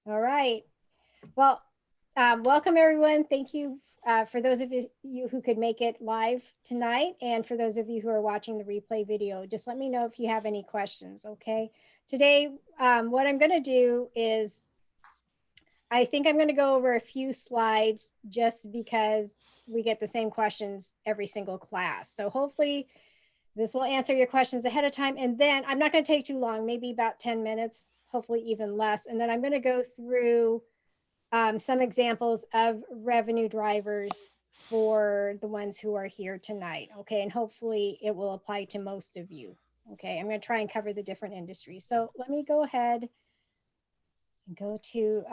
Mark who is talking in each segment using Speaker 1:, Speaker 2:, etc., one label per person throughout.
Speaker 1: All right. Well, welcome everyone. Thank you for those of you who could make it live tonight. And for those of you who are watching the replay video, just let me know if you have any questions, okay? Today, what I'm gonna do is, I think I'm gonna go over a few slides just because we get the same questions every single class. So hopefully this will answer your questions ahead of time. And then I'm not gonna take too long, maybe about 10 minutes, hopefully even less. And then I'm gonna go through some examples of revenue drivers for the ones who are here tonight. Okay, and hopefully it will apply to most of you. Okay, I'm going to try and cover the different industries. So let me go ahead and go to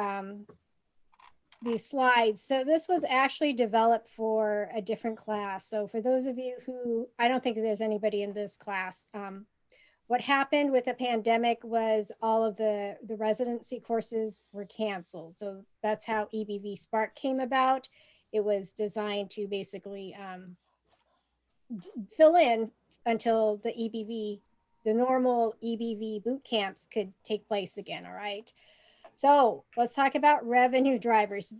Speaker 1: these slides. So this was actually developed for a different class. So for those of you who, I don't think there's anybody in this class. What happened with the pandemic was all of the residency courses were canceled. So that's how EBV Spark came about. It was designed to basically fill in until the EBV, the normal EBV boot camps could take place again, all right? So let's talk about revenue drivers.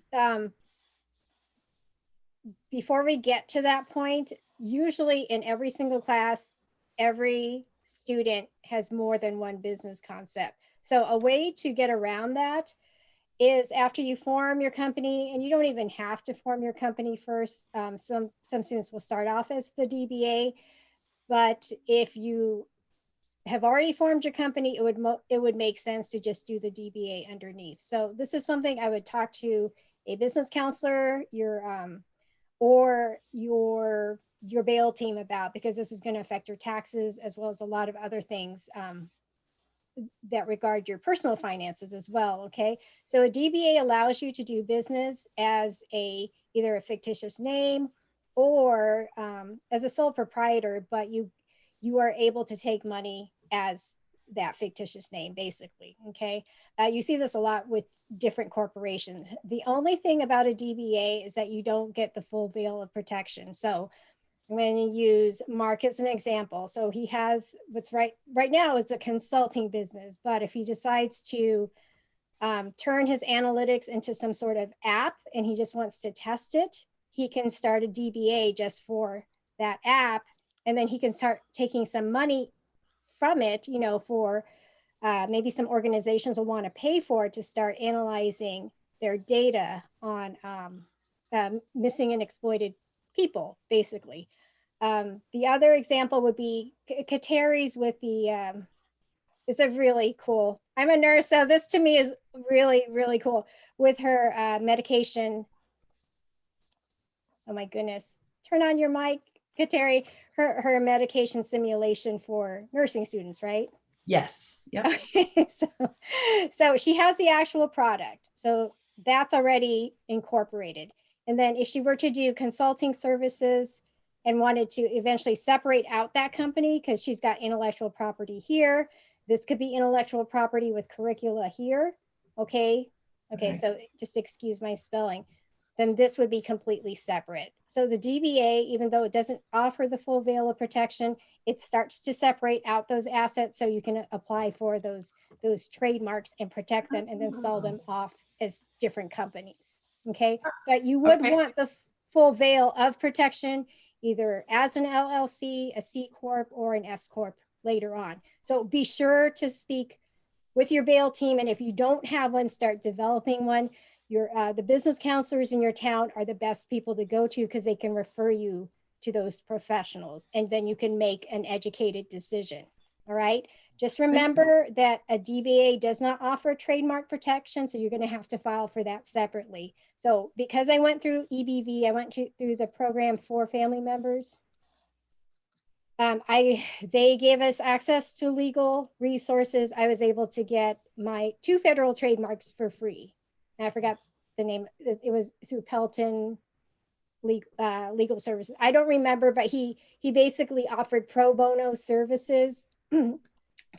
Speaker 1: Before we get to that point, usually in every single class, every student has more than one business concept. So a way to get around that is after you form your company, and you don't even have to form your company first. Some students will start off as the DBA, but if you have already formed your company, it would make sense to just do the DBA underneath. So this is something I would talk to a business counselor, or your bail team about, because this is going to affect your taxes as well as a lot of other things that regard your personal finances as well. Okay, so a DBA allows you to do business as either a fictitious name or as a sole proprietor, but you are able to take money as that fictitious name, basically. Okay, you see this a lot with different corporations. The only thing about a DBA is that you don't get the full veil of protection. So I'm going to use Mark as an example. So he has what's right now is a consulting business, but if he decides to turn his analytics into some sort of app and he just wants to test it, he can start a DBA just for that app, and then he can start taking some money from it, for maybe some organizations will want to pay for it to start analyzing their data on missing and exploited people, basically. The other example would be Kateri's with the, it's a really cool, I'm a nurse, so this to me is really, really cool with her medication. Oh my goodness. Turn on your mic, Kateri. Her medication simulation for nursing students, right?
Speaker 2: Yes. Yep.
Speaker 1: Okay, so she has the actual product. So that's already incorporated. And then if she were to do consulting services and wanted to eventually separate out that company, because she's got intellectual property here, this could be intellectual property with curricula here. Okay. Okay. So just excuse my spelling. Then this would be completely separate. So the DBA, even though it doesn't offer the full veil of protection, it starts to separate out those assets so you can apply for those trademarks and protect them and then sell them off as different companies. Okay, but you would want the full veil of protection either as an LLC, a C Corp, or an S Corp later on. So be sure to speak with your bail team, and if you don't have one, start developing one. The business counselors in your town are the best people to go to because they can refer you to those professionals, and then you can make an educated decision. All right. Just remember that a DBA does not offer trademark protection, so you're going to have to file for that separately. So because I went through EBV, I went through the program for family members. They gave us access to legal resources. I was able to get my 2 federal trademarks for free. And I forgot the name. It was through Pelton Legal Services. I don't remember, but he basically offered pro bono services.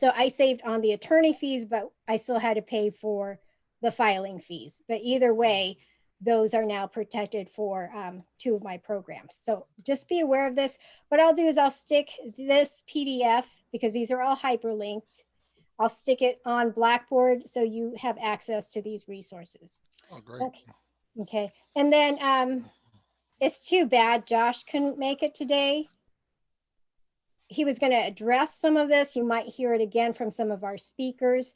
Speaker 1: So I saved on the attorney fees, but I still had to pay for the filing fees. But either way, those are now protected for 2 of my programs. So just be aware of this. What I'll do is I'll stick this PDF, because these are all hyperlinked, I'll stick it on Blackboard so you have access to these resources.
Speaker 2: Oh, great.
Speaker 1: Okay. Okay. And then it's too bad Josh couldn't make it today. He was going to address some of this. You might hear it again from some of our speakers.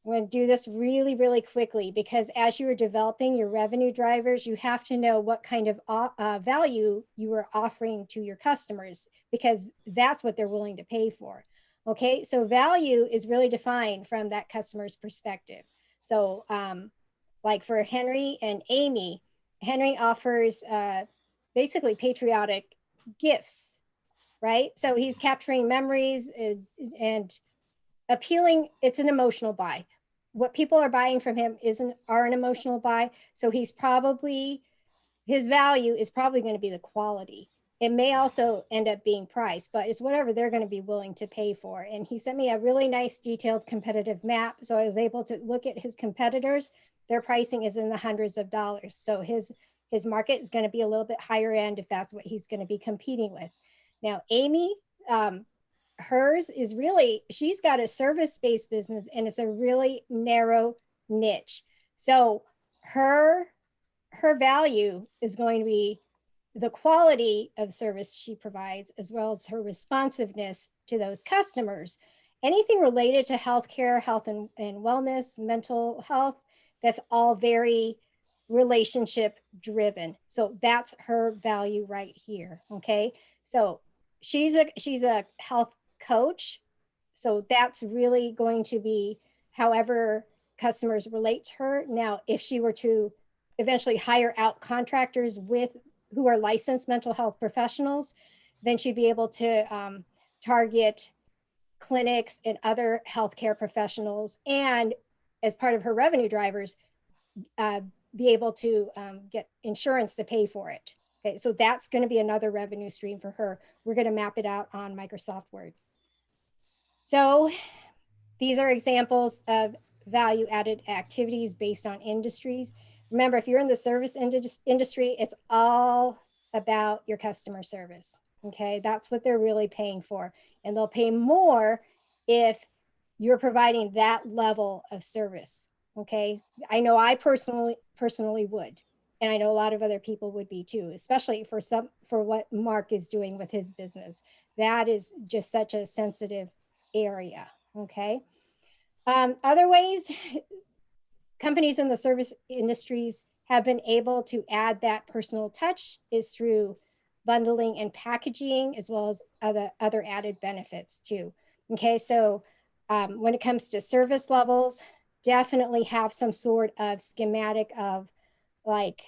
Speaker 1: I'm going to do this really, really quickly because as you are developing your revenue drivers, you have to know what kind of value you are offering to your customers because that's what they're willing to pay for. Okay, so value is really defined from that customer's perspective. So, like for Henry and Amy, Henry offers basically patriotic gifts, right? So he's capturing memories and appealing. It's an emotional buy. What people are buying from him are an emotional buy. So his value is probably going to be the quality. It may also end up being price, but it's whatever they're going to be willing to pay for. And he sent me a really nice detailed competitive map. So I was able to look at his competitors. Their pricing is in the hundreds of dollars. So his market is going to be a little bit higher end if that's what he's going to be competing with. Now, Amy, hers is really, she's got a service-based business and it's a really narrow niche. So her value is going to be the quality of service she provides, as well as her responsiveness to those customers. Anything related to healthcare, health and wellness, mental health, that's all very relationship driven. So that's her value right here. Okay. So she's a health coach. So that's really going to be however customers relate to her. Now, if she were to eventually hire out contractors who are licensed mental health professionals, then she'd be able to target clinics and other healthcare professionals, and as part of her revenue drivers, be able to get insurance to pay for it. Okay, so that's going to be another revenue stream for her. We're going to map it out on Microsoft Word. So these are examples of value added activities based on industries. Remember, if you're in the service industry, it's all about your customer service. Okay, that's what they're really paying for. And they'll pay more if you're providing that level of service. Okay, I know I personally would. And I know a lot of other people would be too, especially for what Mark is doing with his business. That is just such a sensitive area. Okay. Other ways companies in the service industries have been able to add that personal touch is through bundling and packaging, as well as other added benefits too. Okay, so when it comes to service levels, definitely have some sort of schematic of like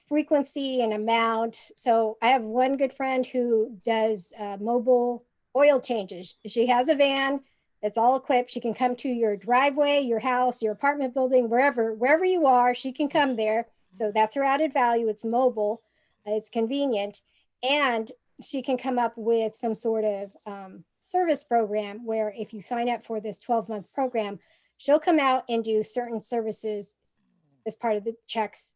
Speaker 1: frequency and amount. So I have one good friend who does mobile oil changes. She has a van. It's all equipped. She can come to your driveway, your house, your apartment building, wherever you are, she can come there. So that's her added value. It's mobile, it's convenient, and she can come up with some sort of service program where if you sign up for this 12-month program, she'll come out and do certain services as part of the checks,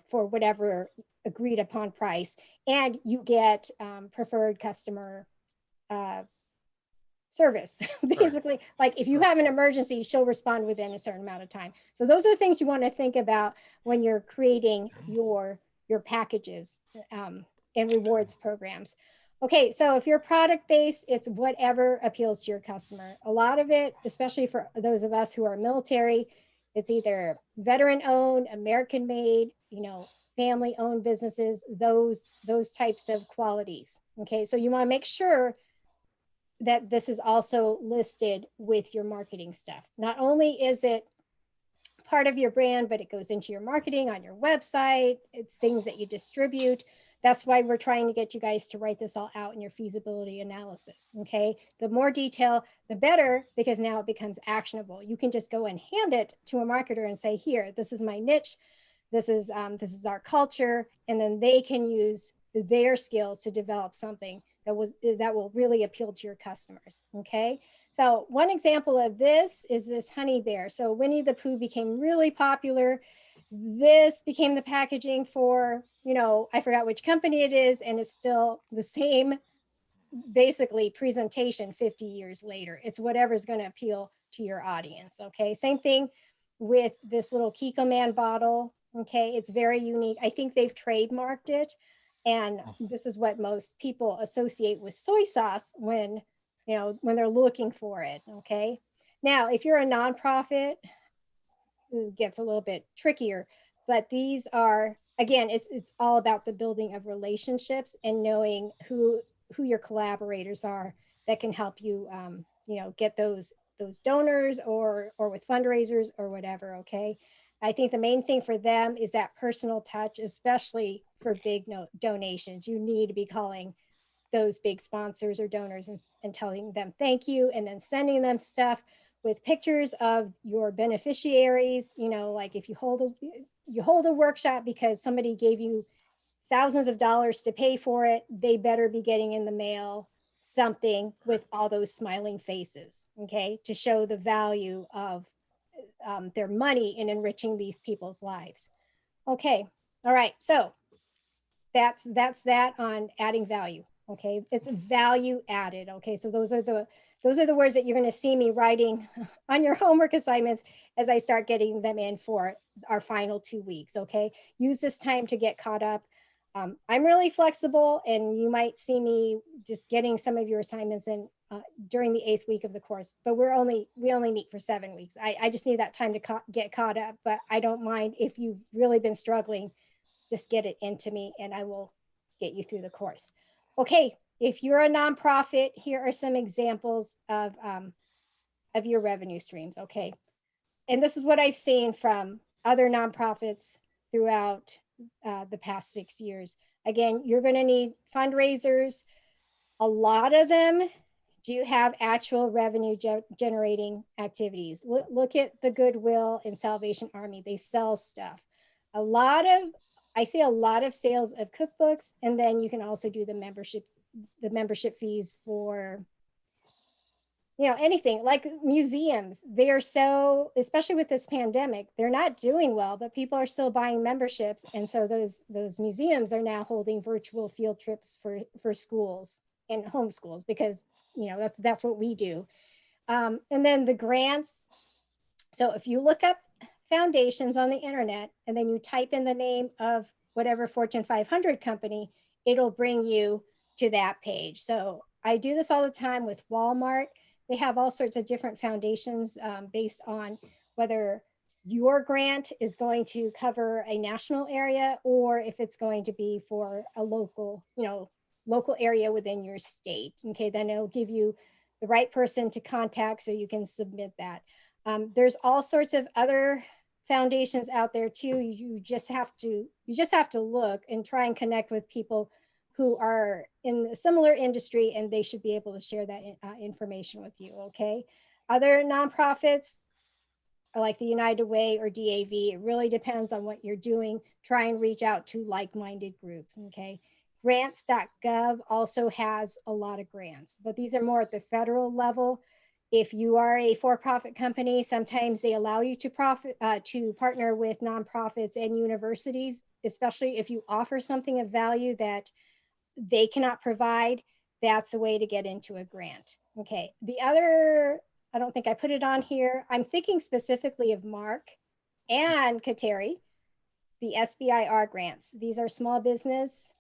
Speaker 1: for whatever agreed upon price. And you get preferred customer service.
Speaker 2: Right.
Speaker 1: Basically, like if you
Speaker 2: Right.
Speaker 1: have an emergency, she'll respond within a certain amount of time. So those are things you want to think about when you're creating your packages and rewards programs. Okay, so if you're product based, it's whatever appeals to your customer. A lot of it, especially for those of us who are military, it's either veteran owned, American made, family owned businesses, those types of qualities. Okay, so you want to make sure that this is also listed with your marketing stuff. Not only is it part of your brand, but it goes into your marketing on your website, it's things that you distribute. That's why we're trying to get you guys to write this all out in your feasibility analysis. Okay, the more detail, the better, because now it becomes actionable. You can just go and hand it to a marketer and say, here, this is my niche, this is our culture, and then they can use their skills to develop something that will really appeal to your customers. Okay, so one example of this is this honey bear. So Winnie the Pooh became really popular. This became the packaging for, I forgot which company it is, and it's still the same basically presentation 50 years later. It's whatever's going to appeal to your audience. Okay, same thing with this little Kiko Man bottle. Okay, it's very unique. I think they've trademarked it, and this is what most people associate with soy sauce when, you know, when they're looking for it. Okay, now if you're a nonprofit, it gets a little bit trickier, but these are, again, it's all about the building of relationships and knowing who your collaborators are that can help you, you know, get those donors or with fundraisers or whatever. Okay, I think the main thing for them is that personal touch, especially for big donations. You need to be calling those big sponsors or donors and telling them thank you, and then sending them stuff with pictures of your beneficiaries. You know, like if you hold a workshop because somebody gave you thousands of dollars to pay for it, they better be getting in the mail something with all those smiling faces, okay, to show the value of their money in enriching these people's lives. Okay, all right, so that's that on adding value. Okay, it's value added. Okay, so those are the words that you're going to see me writing on your homework assignments as I start getting them in for our final 2 weeks. Okay, use this time to get caught up. I'm really flexible, and you might see me just getting some of your assignments in during the 8th week of the course, but we only meet for 7 weeks. I just need that time to get caught up, but I don't mind if you've really been struggling. Just get it into me and I will get you through the course. Okay, if you're a nonprofit, here are some examples of your revenue streams. Okay, and this is what I've seen from other nonprofits throughout the past 6 years. Again, you're going to need fundraisers. A lot of them do have actual revenue generating activities. Look at the Goodwill and Salvation Army. They sell stuff. I see a lot of sales of cookbooks, and then you can also do the membership fees for, you know, anything like museums. They are so, especially with this pandemic, they're not doing well, but people are still buying memberships. And so those museums are now holding virtual field trips for schools and homeschools, because, you know, that's what we do. And then the grants. So if you look up foundations on the internet and then you type in the name of whatever Fortune 500 company, it'll bring you to that page. So I do this all the time with Walmart. They have all sorts of different foundations based on whether your grant is going to cover a national area or if it's going to be for a local, you know, local area within your state. Okay, then it'll give you the right person to contact so you can submit that. There's all sorts of other foundations out there too. You just have to look and try and connect with people who are in a similar industry, and they should be able to share that information with you. Okay, other nonprofits like the United Way or DAV, it really depends on what you're doing. Try and reach out to like-minded groups. Okay, grants.gov also has a lot of grants, but these are more at the federal level. If you are a for-profit company, sometimes they allow you to partner with nonprofits and universities, especially if you offer something of value that they cannot provide. That's a way to get into a grant. Okay, the other, I don't think I put it on here. I'm thinking specifically of Mark and Kateri, the SBIR grants. These are small business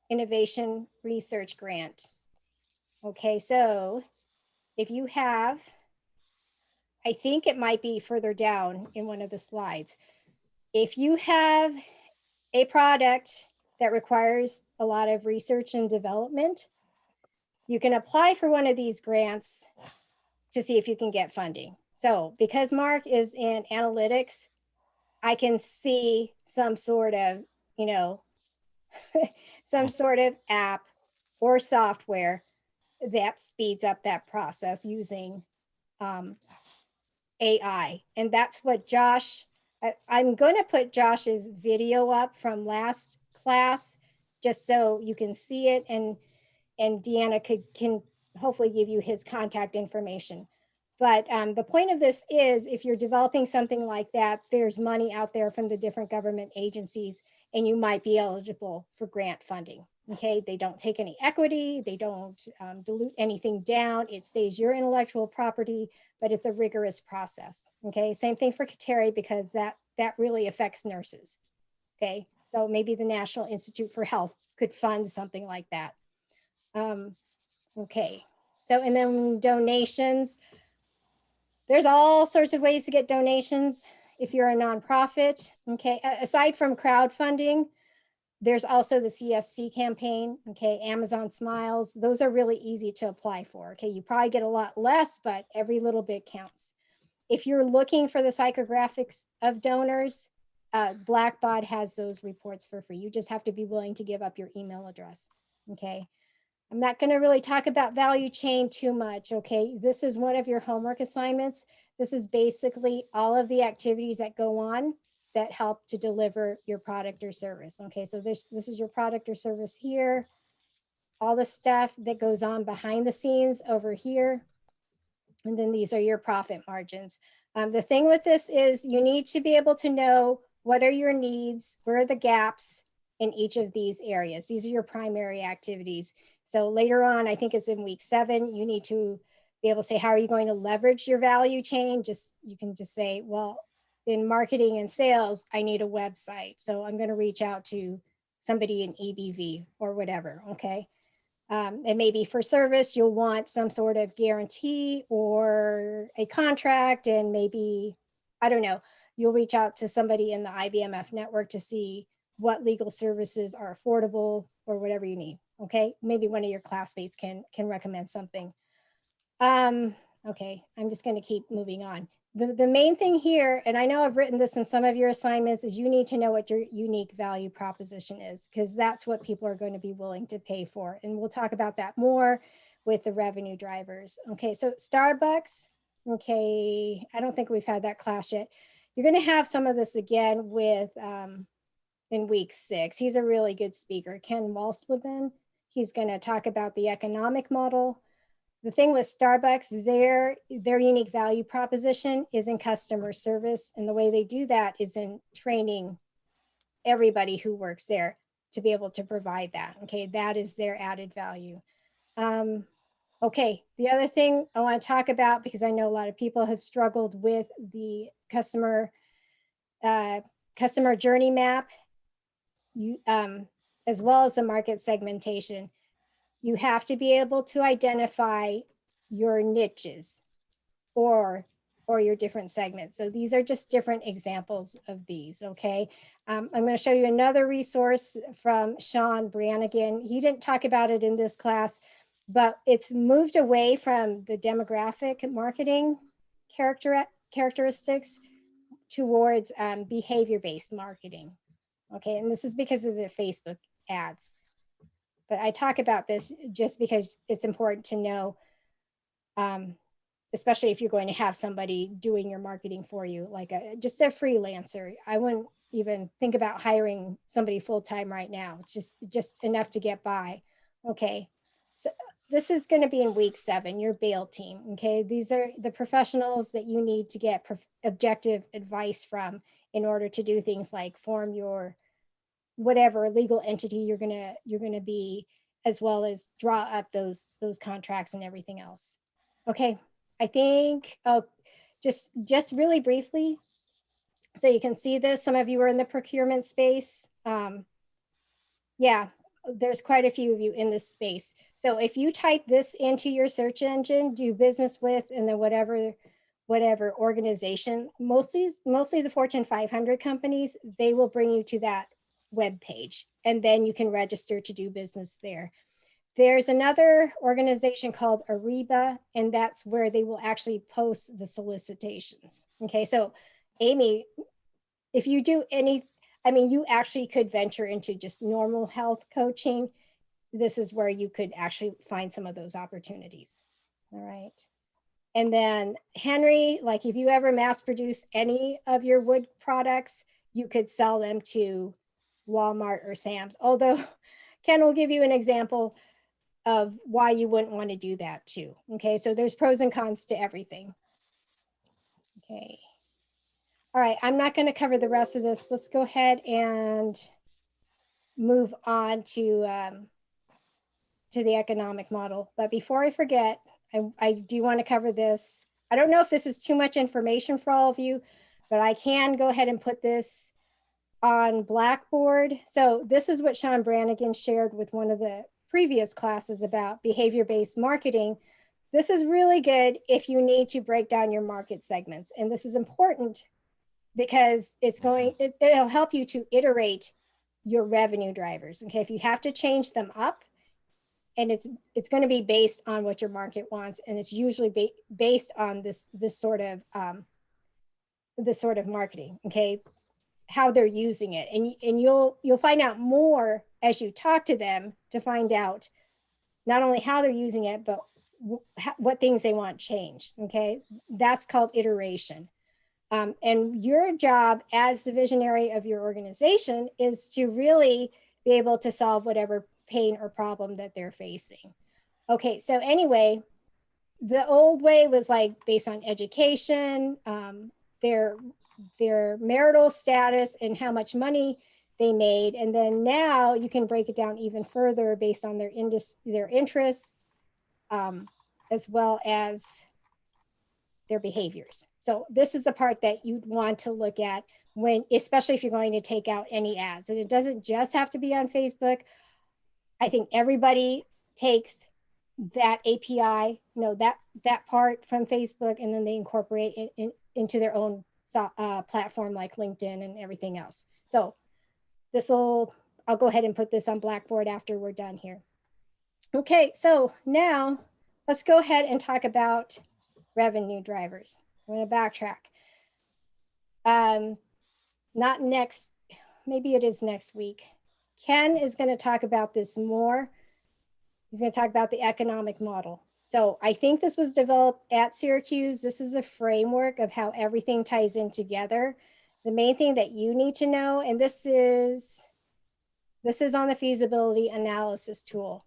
Speaker 1: innovation research grants. Okay, so if you have, I think it might be further down in one of the slides. If you have a product that requires a lot of research and development, you can apply for one of these grants to see if you can get funding. So because Mark is in analytics, I can see some sort of, you know, some sort of app or software that speeds up that process using AI. And that's what Josh, I'm going to put Josh's video up from last class just so you can see it, and Deanna can hopefully give you his contact information. But the point of this is, if you're developing something like that, there's money out there from the different government agencies, and you might be eligible for grant funding. Okay, they don't take any equity, they don't dilute anything down. It stays your intellectual property, but it's a rigorous process. Okay, same thing for Kateri, because that really affects nurses. Okay, so maybe the National Institute for Health could fund something like that. Okay, so and then donations. There's all sorts of ways to get donations if you're a nonprofit. Okay, aside from crowdfunding, there's also the CFC campaign. Okay, Amazon Smiles. Those are really easy to apply for. Okay, you probably get a lot less, but every little bit counts. If you're looking for the psychographics of donors, Blackbaud has those reports for free. You just have to be willing to give up your email address. Okay. I'm not going to really talk about value chain too much. Okay. This is one of your homework assignments. This is basically all of the activities that go on that help to deliver your product or service. Okay. So this is your product or service here. All the stuff that goes on behind the scenes over here. And then these are your profit margins. The thing with this is you need to be able to know what are your needs, where are the gaps in each of these areas. These are your primary activities. So later on, I think it's in week 7, you need to be able to say, how are you going to leverage your value chain? You can just say, well, in marketing and sales, I need a website. So I'm going to reach out to somebody in EBV or whatever, okay? And maybe for service, you'll want some sort of guarantee or a contract, and maybe, I don't know, you'll reach out to somebody in the IBMF network to see what legal services are affordable or whatever you need. Okay, maybe one of your classmates can recommend something. Okay, I'm just going to keep moving on. The main thing here, and I know I've written this in some of your assignments, is you need to know what your unique value proposition is, because that's what people are going to be willing to pay for. And we'll talk about that more with the revenue drivers. Okay, so Starbucks, okay, I don't think we've had that class yet. You're going to have some of this again with in week 6. He's a really good speaker, Ken Walsleben. He's going to talk about the economic model. The thing with Starbucks, their unique value proposition is in customer service. And the way they do that is in training everybody who works there to be able to provide that. Okay, that is their added value. Okay, the other thing I want to talk about, because I know a lot of people have struggled with the customer journey map, as well as the market segmentation. You have to be able to identify your niches or your different segments. So these are just different examples of these, okay? I'm going to show you another resource from Sean Brannigan. He didn't talk about it in this class, but it's moved away from the demographic marketing characteristics towards behavior-based marketing, okay? And this is because of the Facebook ads. But I talk about this just because it's important to know, especially if you're going to have somebody doing your marketing for you, like just a freelancer. I wouldn't even think about hiring somebody full-time right now. It's just enough to get by. Okay, so this is going to be in week 7, your bail team. Okay, these are the professionals that you need to get objective advice from in order to do things like form your whatever legal entity you're gonna be, as well as draw up those contracts and everything else. Okay, I think just really briefly, so you can see this. Some of you are in the procurement space. Yeah, there's quite a few of you in this space. So if you type this into your search engine, do business with, and then whatever organization, mostly the Fortune 500 companies, they will bring you to that web page, and then you can register to do business there. There's another organization called Ariba, and that's where they will actually post the solicitations. Okay, so Amy, if you do any, I mean, you actually could venture into just normal health coaching. This is where you could actually find some of those opportunities. All right. And then Henry, like if you ever mass produce any of your wood products, you could sell them to Walmart or Sam's. Although Ken will give you an example of why you wouldn't want to do that too. Okay, so there's pros and cons to everything. Okay. All right, I'm not going to cover the rest of this. Let's go ahead and move on to to the economic model. But before I forget, I do want to cover this. I don't know if this is too much information for all of you, but I can go ahead and put this on Blackboard. So this is what Sean Brannigan shared with one of the previous classes about behavior-based marketing. This is really good if you need to break down your market segments. And this is important because it'll help you to iterate your revenue drivers. Okay, if you have to change them up, and it's going to be based on what your market wants, and it's usually based on this sort of marketing. Okay, how they're using it, and you'll find out more as you talk to them to find out not only how they're using it, but what things they want changed. Okay, that's called iteration. And your job as the visionary of your organization is to really be able to solve whatever pain or problem that they're facing. Okay, so anyway, the old way was like based on education, their marital status, and how much money they made. And then now you can break it down even further based on their interests, as well as their behaviors. So this is the part that you'd want to look at when, especially if you're going to take out any ads. And it doesn't just have to be on Facebook. I think everybody takes that API, that part from Facebook, and then they incorporate it into their own platform like LinkedIn and everything else. So I'll go ahead and put this on Blackboard after we're done here. Okay, so now let's go ahead and talk about revenue drivers. I'm going to backtrack. Not next, maybe it is next week. Ken is going to talk about this more. He's going to talk about the economic model. So I think this was developed at Syracuse. This is a framework of how everything ties in together. The main thing that you need to know, and this is on the feasibility analysis tool.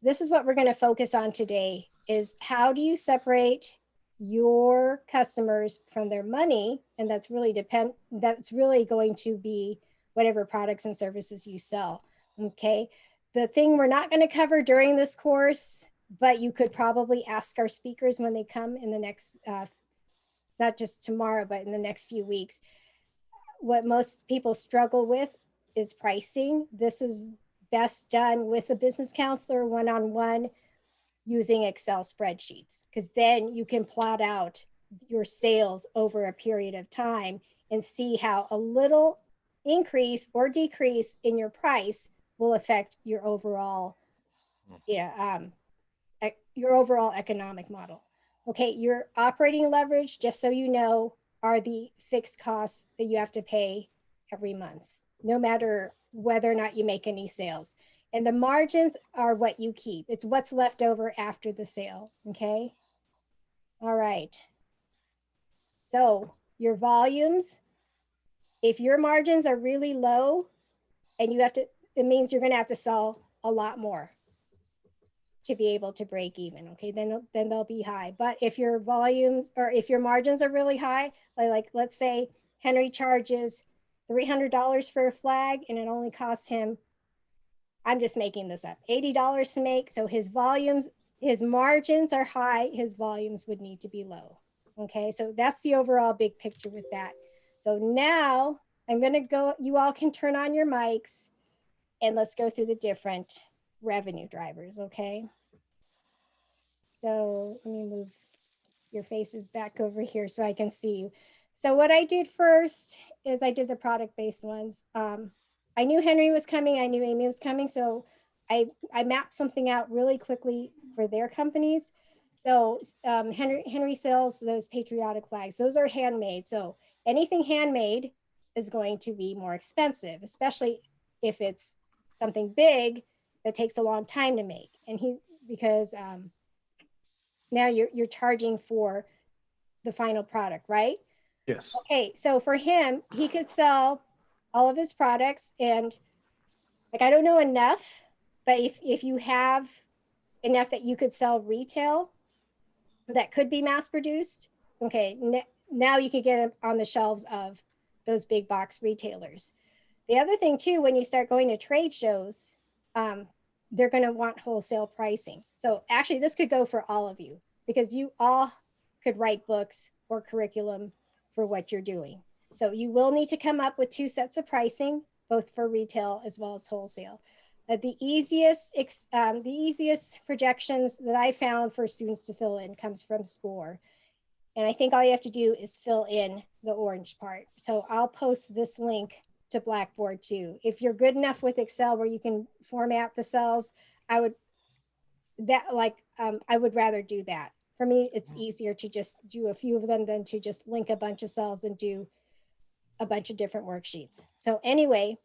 Speaker 1: This is what we're going to focus on today, is how do you separate your customers from their money? And that's really going to be whatever products and services you sell. Okay. The thing we're not going to cover during this course, but you could probably ask our speakers when they come in the next, not just tomorrow, but in the next few weeks. What most people struggle with is pricing. This is best done with a business counselor one-on-one using Excel spreadsheets, because then you can plot out your sales over a period of time and see how a little increase or decrease in your price will affect your overall, your overall economic model. Okay, your operating leverage, just so you know, are the fixed costs that you have to pay every month, no matter whether or not you make any sales. And the margins are what you keep. It's what's left over after the sale, okay? All right. So your volumes, if your margins are really low and it means you're gonna have to sell a lot more to be able to break even, okay? Then they'll be high. But if your volumes, or if your margins are really high, like let's say Henry charges $300 for a flag and it only costs him, I'm just making this up, $80 to make. So his margins are high, his volumes would need to be low. Okay, so that's the overall big picture with that. So now I'm gonna go, you all can turn on your mics and let's go through the different revenue drivers, okay? So let me move your faces back over here so I can see you. So what I did first is I did the product-based ones. I knew Henry was coming, I knew Amy was coming, so I mapped something out really quickly for their companies. So Henry sells those patriotic flags. Those are handmade. So anything handmade is going to be more expensive, especially if it's something big that takes a long time to make. And because now you're charging for the final product, right?
Speaker 2: Yes.
Speaker 1: Okay, so for him, he could sell all of his products, and like, I don't know enough, but if you have enough that you could sell retail that could be mass produced, okay, now you could get them on the shelves of those big box retailers. The other thing too, when you start going to trade shows, they're going to want wholesale pricing. So actually this could go for all of you, because you all could write books or curriculum for what you're doing. So you will need to come up with 2 sets of pricing, both for retail as well as wholesale. The easiest projections that I found for students to fill in comes from SCORE. And I think all you have to do is fill in the orange part. So I'll post this link to Blackboard too. If you're good enough with Excel where you can format the cells, I would rather do that. For me, it's easier to just do a few of them than to just link a bunch of cells and do a bunch of different worksheets. So anyway,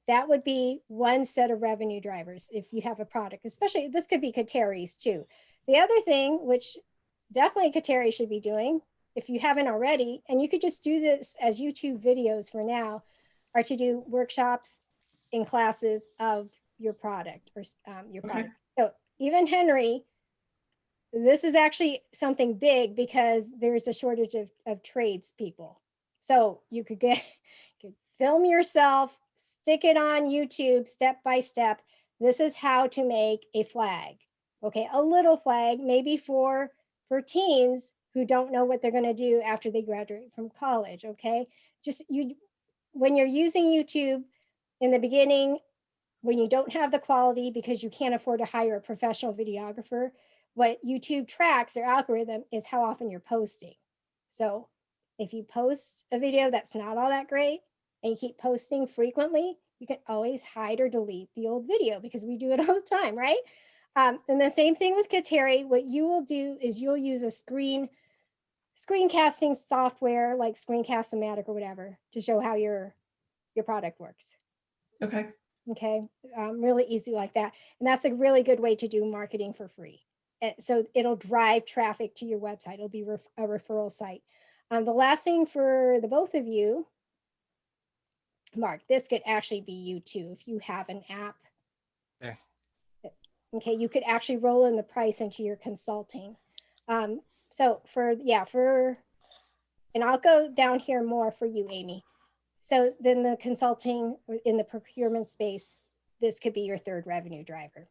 Speaker 1: that would be one set of revenue drivers if you have a product, especially this could be Kateri's too. The other thing, which definitely Kateri should be doing, if you haven't already, and you could just do this as YouTube videos for now, are to do workshops in classes of your product or your product. So even Henry, this is actually something big because there's a shortage of tradespeople. So you could film yourself, stick it on YouTube step by step. This is how to make a flag. Okay, a little flag, maybe for teens who don't know what they're going to do after they graduate from college. Okay, when you're using YouTube in the beginning, when you don't have the quality because you can't afford to hire a professional videographer, what YouTube tracks, their algorithm, is how often you're posting. So if you post a video that's not all that great and you keep posting frequently, you can always hide or delete the old video because we do it all the time, right? And the same thing with Kateri. What you will do is you'll use a screencasting software like Screencast-O-Matic or whatever to show how your product works.
Speaker 2: Okay.
Speaker 1: Okay, really easy like that. And that's a really good way to do marketing for free. So it'll drive traffic to your website. It'll be a referral site. The last thing for the both of you, Mark, this could actually be you too. If you have an app,
Speaker 3: Yeah.
Speaker 1: Okay, you could actually roll in the price into your consulting. So and I'll go down here more for you, Amy. So then the consulting in the procurement space, this could be your third revenue driver.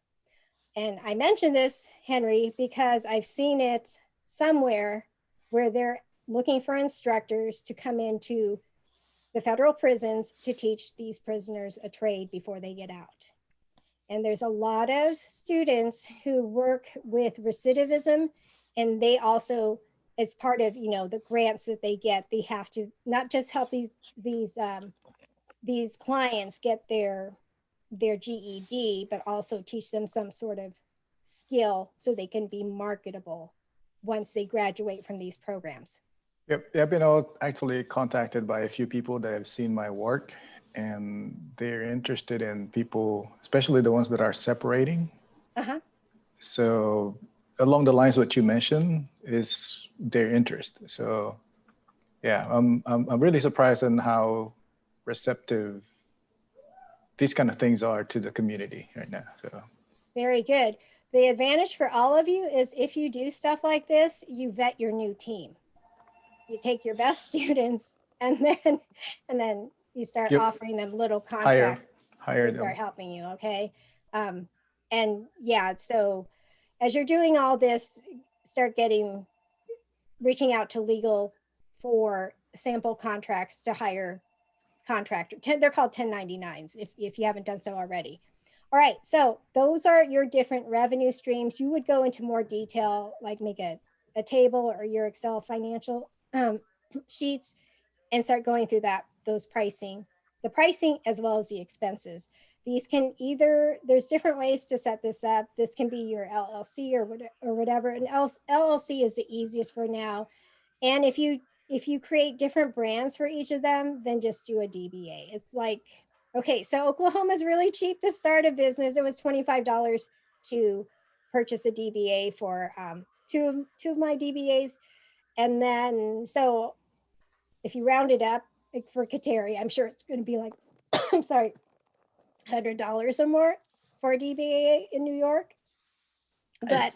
Speaker 1: And I mention this, Henry, because I've seen it somewhere where they're looking for instructors to come into the federal prisons to teach these prisoners a trade before they get out. And there's a lot of students who work with recidivism, and they also, as part of the grants that they get, they have to not just help these clients get their GED, but also teach them some sort of skill so they can be marketable once they graduate from these programs.
Speaker 4: Yep, I've been actually contacted by a few people that have seen my work, and they're interested in people, especially the ones that are separating.
Speaker 1: Uh-huh.
Speaker 4: So along the lines of what you mentioned is their interest. So yeah, I'm really surprised in how receptive these kind of things are to the community right now. So
Speaker 1: very good. The advantage for all of you is if you do stuff like this, you vet your new team. You take your best students and then you start offering them little contracts
Speaker 4: hire
Speaker 1: to
Speaker 4: them.
Speaker 1: start helping you. Okay. And yeah, so as you're doing all this, start reaching out to legal for sample contracts to hire contractor. They're called 1099s if you haven't done so already. All right, so those are your different revenue streams. You would go into more detail, like make a table or your Excel financial sheets and start going through the pricing as well as the expenses. These can there's different ways to set this up. This can be your LLC or whatever. And LLC is the easiest for now. And if you create different brands for each of them, then just do a DBA. It's like, okay, so Oklahoma is really cheap to start a business. It was $25 to purchase a DBA for two of my DBAs. And then, so if you round it up, like for Kateri, I'm sure it's going to be like, I'm sorry, $100 or more for a DBA in New York. But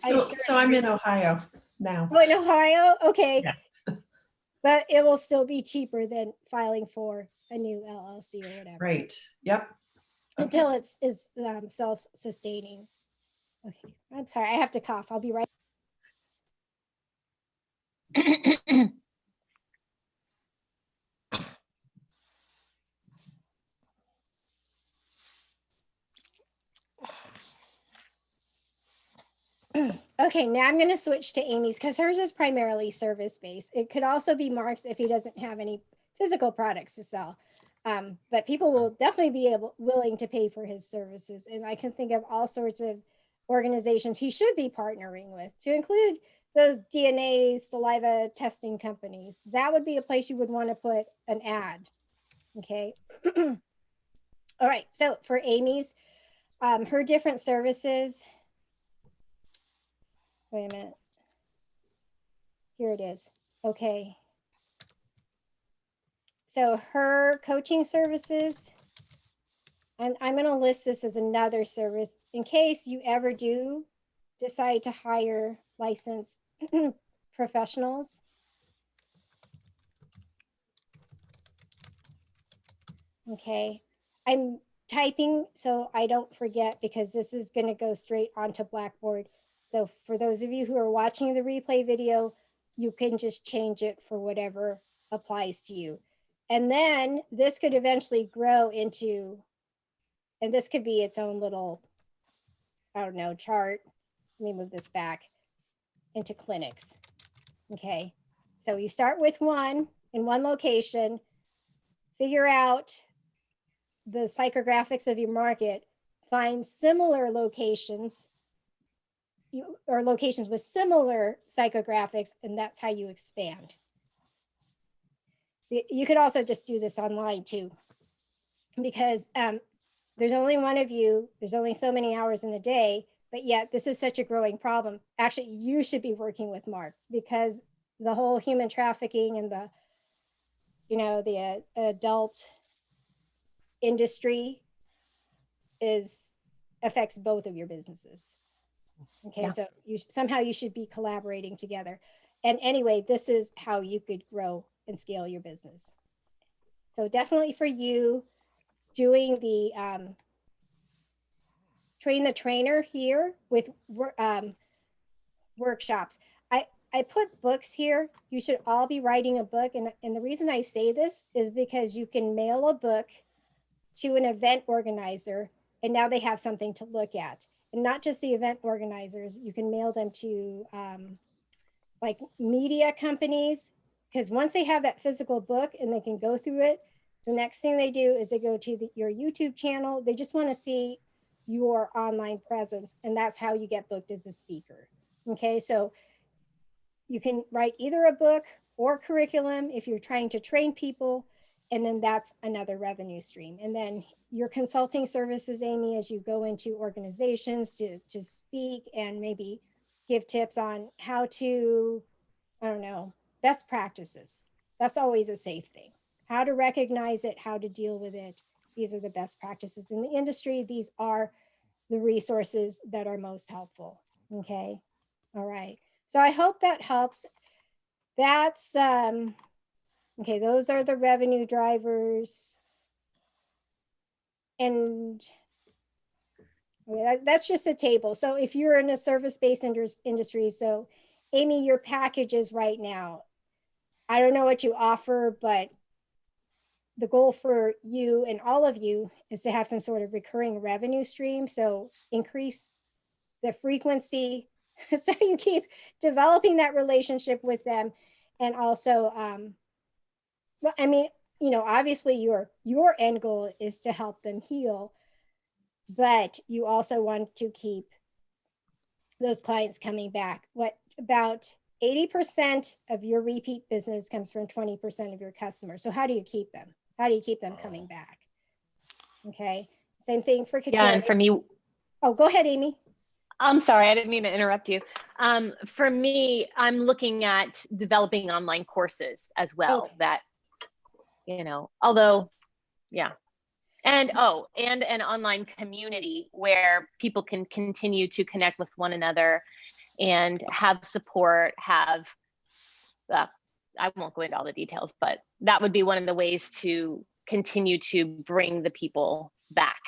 Speaker 2: I'm in Ohio now.
Speaker 1: Oh, in Ohio? Okay.
Speaker 2: Yeah.
Speaker 1: But it will still be cheaper than filing for a new LLC or whatever.
Speaker 2: Right. Yep.
Speaker 1: Until it's self-sustaining. Okay, I'm sorry, I have to cough. I'll be right. Okay, now I'm going to switch to Amy's because hers is primarily service-based. It could also be Mark's if he doesn't have any physical products to sell. But people will definitely be willing to pay for his services. And I can think of all sorts of organizations he should be partnering with, to include those DNA saliva testing companies. That would be a place you would want to put an ad. Okay. All right. So for Amy's, her different services. Wait a minute. Here it is. Okay. So her coaching services, I'm going to list this as another service in case you ever do decide to hire licensed professionals. Okay. I'm typing so I don't forget because this is going to go straight onto Blackboard. So for those of you who are watching the replay video, you can just change it for whatever applies to you. And then this could eventually grow into, and this could be its own little, I don't know, chart. Let me move this back into clinics. Okay. So you start with one in one location, figure out the psychographics of your market, find similar locations or locations with similar psychographics, and that's how you expand. You could also just do this online too, because there's only one of you, there's only so many hours in a day, but yet this is such a growing problem. Actually, you should be working with Mark because the whole human trafficking and the, you know, the adult industry affects both of your businesses. Okay, yeah. So somehow you should be collaborating together. And anyway, this is how you could grow and scale your business. So definitely for you, doing the train the trainer here with workshops. I put books here. You should all be writing a book. And the reason I say this is because you can mail a book to an event organizer, and now they have something to look at. And not just the event organizers, you can mail them to like media companies, because once they have that physical book and they can go through it, the next thing they do is they go to your YouTube channel. They just want to see your online presence, and that's how you get booked as a speaker. Okay, so you can write either a book or curriculum if you're trying to train people, and then that's another revenue stream. And then your consulting services, Amy, as you go into organizations to speak and maybe give tips on how to, I don't know, best practices. That's always a safe thing. How to recognize it, how to deal with it. These are the best practices in the industry. These are the resources that are most helpful. Okay. All right. So I hope that helps. That's, okay, those are the revenue drivers. And that's just a table. So if you're in a service-based industry, so Amy, your packages right now, I don't know what you offer, but the goal for you and all of you is to have some sort of recurring revenue stream. So increase the frequency so you keep developing that relationship with them. And also, well, I mean, you know, obviously your end goal is to help them heal, but you also want to keep those clients coming back. What about 80% of your repeat business comes from 20% of your customers. So how do you keep them? How do you keep them coming back? Okay. Same thing for Kateri.
Speaker 3: Yeah, and for me,
Speaker 1: oh, go ahead, Amy.
Speaker 3: I'm sorry, I didn't mean to interrupt you. For me, I'm looking at developing online courses as well. Okay. That, you know, although, yeah. And and an online community where people can continue to connect with one another and have support, have, I won't go into all the details, but that would be one of the ways to continue to bring the people back.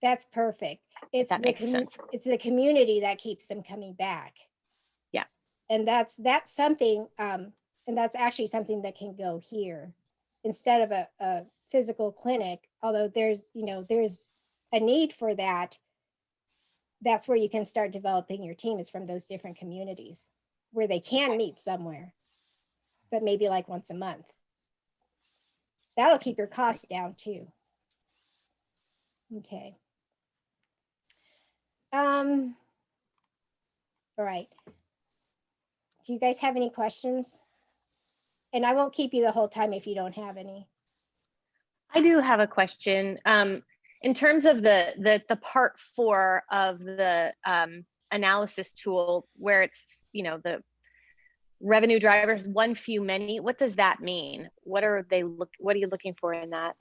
Speaker 1: That's perfect. It's
Speaker 3: that makes sense.
Speaker 1: it's the community that keeps them coming back.
Speaker 3: Yeah.
Speaker 1: And that's something, and that's actually something that can go here instead of a physical clinic, although there's, you know, there's a need for that. That's where you can start developing your team, is from those different communities where they can meet somewhere, but maybe like once a month. That'll keep your costs down too. Okay. All right. Do you guys have any questions? And I won't keep you the whole time if you don't have any.
Speaker 3: I do have a question. In terms of the part 4 of the analysis tool, where it's, you know, the revenue drivers, one, few, many, what does that mean? What are you looking for in that?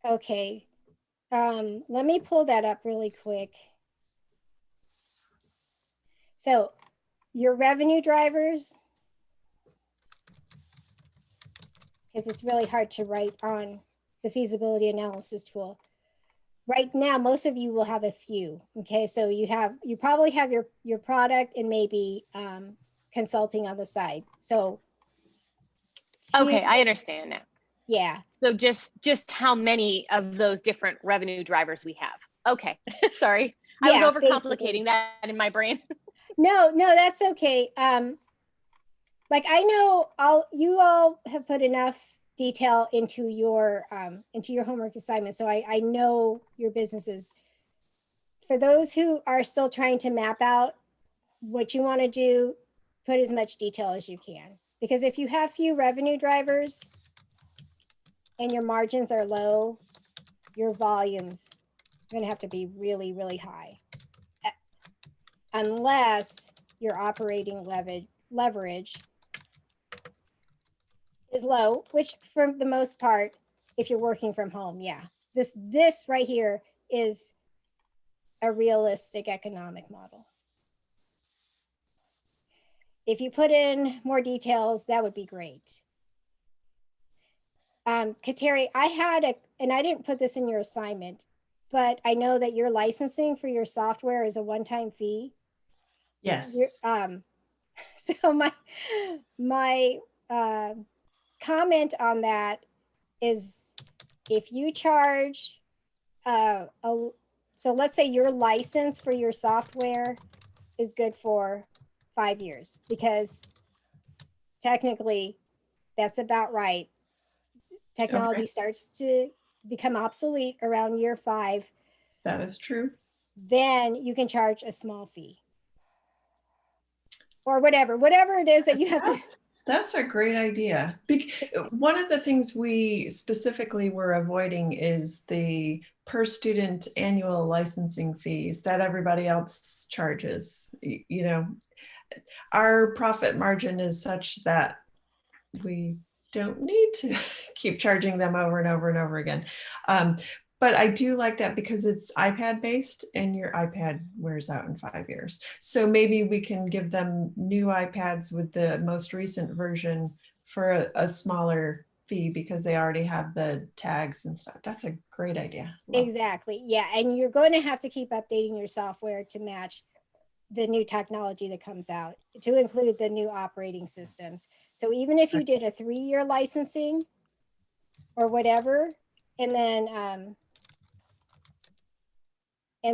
Speaker 1: Okay. Let me pull that up really quick. So your revenue drivers, because it's really hard to write on the feasibility analysis tool. Right now, most of you will have a few. Okay, so you probably have your product and maybe consulting on the side. So
Speaker 3: Okay, I understand now.
Speaker 1: Yeah.
Speaker 3: So just how many of those different revenue drivers we have. Okay, sorry. I was overcomplicating that in my brain.
Speaker 1: No, that's okay. Like, I know you all have put enough detail into your homework assignment, so I know your businesses. For those who are still trying to map out what you want to do, put as much detail as you can, because if you have few revenue drivers and your margins are low, your volumes are going to have to be really, really high, unless your operating leverage is low, which for the most part, if you're working from home, yeah, this right here is a realistic economic model. If you put in more details, that would be great. Kateri, and I didn't put this in your assignment, but I know that your licensing for your software is a one-time fee.
Speaker 2: Yes.
Speaker 1: So my comment on that is, if you charge, so let's say your license for your software is good for 5 years, because technically that's about right. Technology starts to become obsolete around year 5.
Speaker 2: That is true.
Speaker 1: Then you can charge a small fee, or whatever it is that you have to.
Speaker 2: That's a great idea. One of the things we specifically were avoiding is the per student annual licensing fees that everybody else charges. You know, our profit margin is such that we don't need to keep charging them over and over and over again. But I do like that because it's iPad based and your iPad wears out in 5 years. So maybe we can give them new iPads with the most recent version for a smaller fee, because they already have the tags and stuff. That's a great idea.
Speaker 1: Exactly. Yeah. And you're going to have to keep updating your software to match the new technology that comes out, to include the new operating systems. So even if you did a 3-year licensing or whatever, and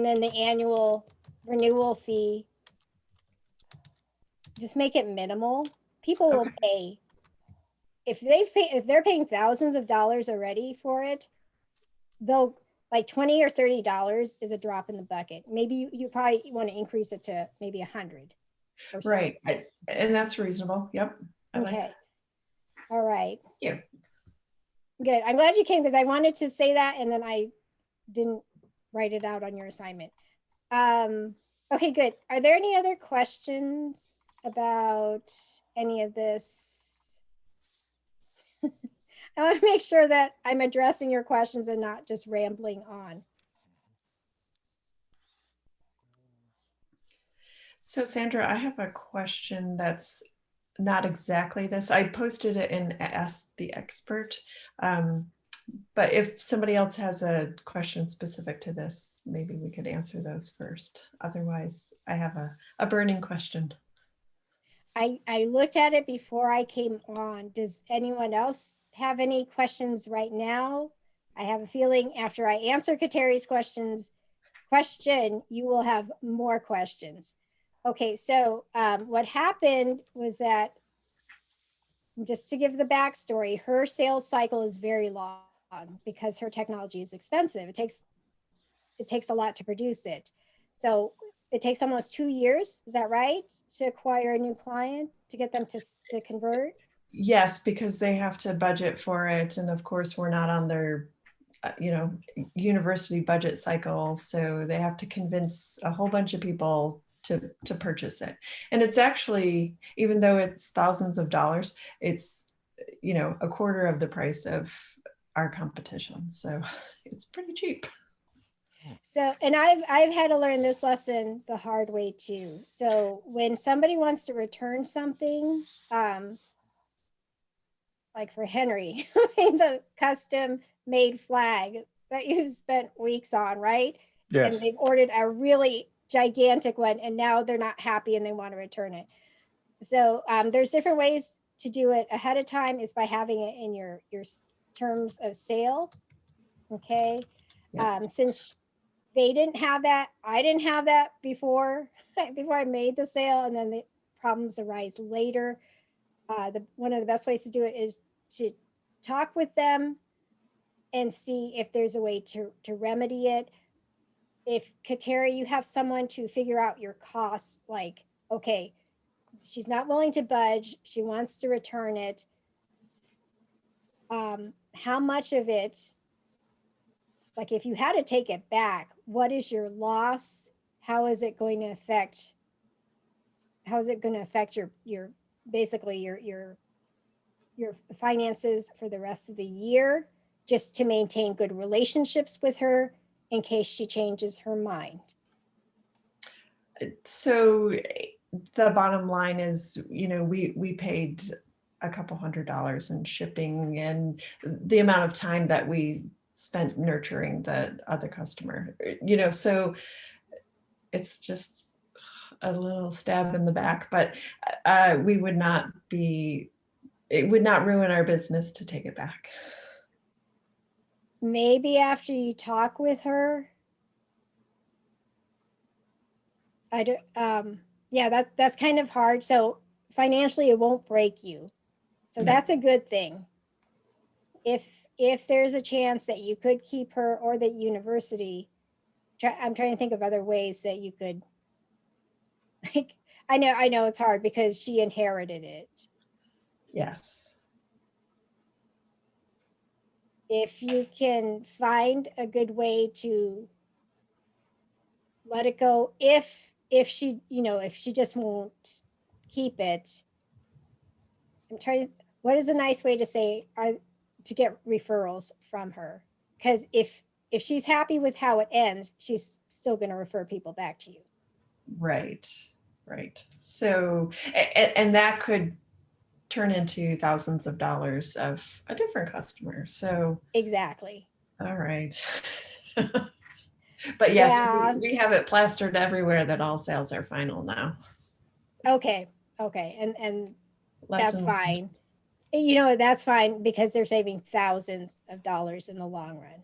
Speaker 1: then the annual renewal fee, just make it minimal. People will pay. If they're paying thousands of dollars already for it, they'll, like, $20 or $30 is a drop in the bucket. Maybe you probably want to increase it to maybe 100.
Speaker 2: Right. And that's reasonable. Yep.
Speaker 1: Okay. All right.
Speaker 2: Yeah.
Speaker 1: Good. I'm glad you came, because I wanted to say that and then I didn't write it out on your assignment. Okay, good. Are there any other questions about any of this? I want to make sure that I'm addressing your questions and not just rambling on.
Speaker 2: So Sandra, I have a question that's not exactly this. I posted it in Ask the Expert, But if somebody else has a question specific to this, maybe we could answer those first. Otherwise, I have a burning question.
Speaker 1: I looked at it before I came on. Does anyone else have any questions right now? I have a feeling after I answer Kateri's question, you will have more questions. Okay, so what happened was that, just to give the backstory, her sales cycle is very long because her technology is expensive. It takes a lot to produce it. So it takes almost 2 years, is that right, to acquire a new client, to get them to convert?
Speaker 2: Yes, because they have to budget for it. And of course, we're not on their, university budget cycle. So they have to convince a whole bunch of people to purchase it. And it's actually, even though it's thousands of dollars, it's, a quarter of the price of our competition. So it's pretty cheap.
Speaker 1: So, and I've had to learn this lesson the hard way too. So when somebody wants to return something, like for Henry, the custom made flag that you've spent weeks on, right?
Speaker 4: Yes.
Speaker 1: And they've ordered a really gigantic one and now they're not happy and they want to return it. So there's different ways to do it ahead of time, is by having it in your terms of sale. Okay.
Speaker 2: Yeah.
Speaker 1: Since they didn't have that, I didn't have that before I made the sale, and then the problems arise later. One of the best ways to do it is to talk with them and see if there's a way to remedy it. If Kateri, you have someone to figure out your costs, like, okay, she's not willing to budge, she wants to return it. How much of it, like if you had to take it back, what is your loss? How is it going to affect your basically your finances for the rest of the year, just to maintain good relationships with her in case she changes her mind?
Speaker 2: So the bottom line is, we paid a couple $100s in shipping and the amount of time that we spent nurturing the other customer, so it's just a little stab in the back, but it would not ruin our business to take it back.
Speaker 1: Maybe after you talk with her. I don't, yeah, that's kind of hard. So financially, it won't break you. So
Speaker 2: No.
Speaker 1: that's a good thing. If there's a chance that you could keep her, or the university, I'm trying to think of other ways that you could, like, I know it's hard because she inherited it.
Speaker 2: Yes.
Speaker 1: If you can find a good way to let it go, if she, if she just won't keep it, I'm trying to, what is a nice way to say, to get referrals from her? Because if she's happy with how it ends, she's still going to refer people back to you.
Speaker 2: Right. So, and that could turn into thousands of dollars of a different customer. So
Speaker 1: Exactly.
Speaker 2: all right. But yes,
Speaker 1: Yeah.
Speaker 2: we have it plastered everywhere that all sales are final now.
Speaker 1: Okay. And that's
Speaker 2: Lesson
Speaker 1: fine. That's fine because they're saving thousands of dollars in the long run.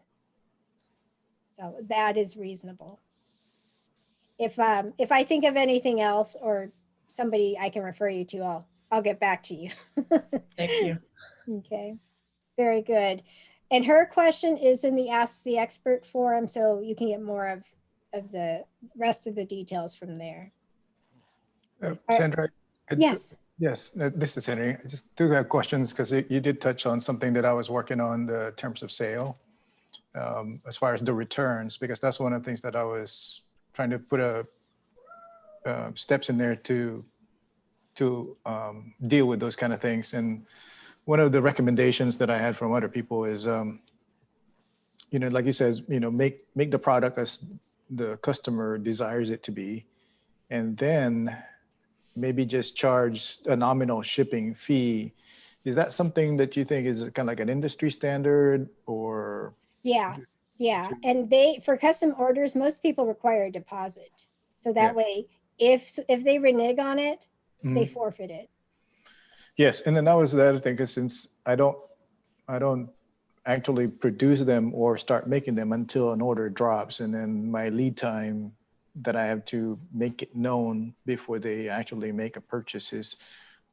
Speaker 1: So that is reasonable. If I think of anything else or somebody I can refer you to, I'll get back to you.
Speaker 2: Thank you.
Speaker 1: Okay, very good. And her question is in the Ask the Expert forum, so you can get more of the rest of the details from there.
Speaker 4: Sandra?
Speaker 1: Yes.
Speaker 4: Yes, this is Henry. I just do have questions because you did touch on something that I was working on, the terms of sale, as far as the returns, because that's one of the things that I was trying to put steps in there to deal with those kind of things. And one of the recommendations that I had from other people is, like you said, make the product as the customer desires it to be, and then maybe just charge a nominal shipping fee is that something that you think is kind of like an industry standard or?
Speaker 1: Yeah, yeah.
Speaker 4: to-
Speaker 1: And for custom orders, most people require a deposit. So
Speaker 4: Yeah.
Speaker 1: that way, if they renege on it, they
Speaker 4: Mhm.
Speaker 1: forfeit it.
Speaker 4: Yes, and then that was the other thing, because since I don't actually produce them or start making them until an order drops, and then my lead time that I have to make it known before they actually make a purchase is,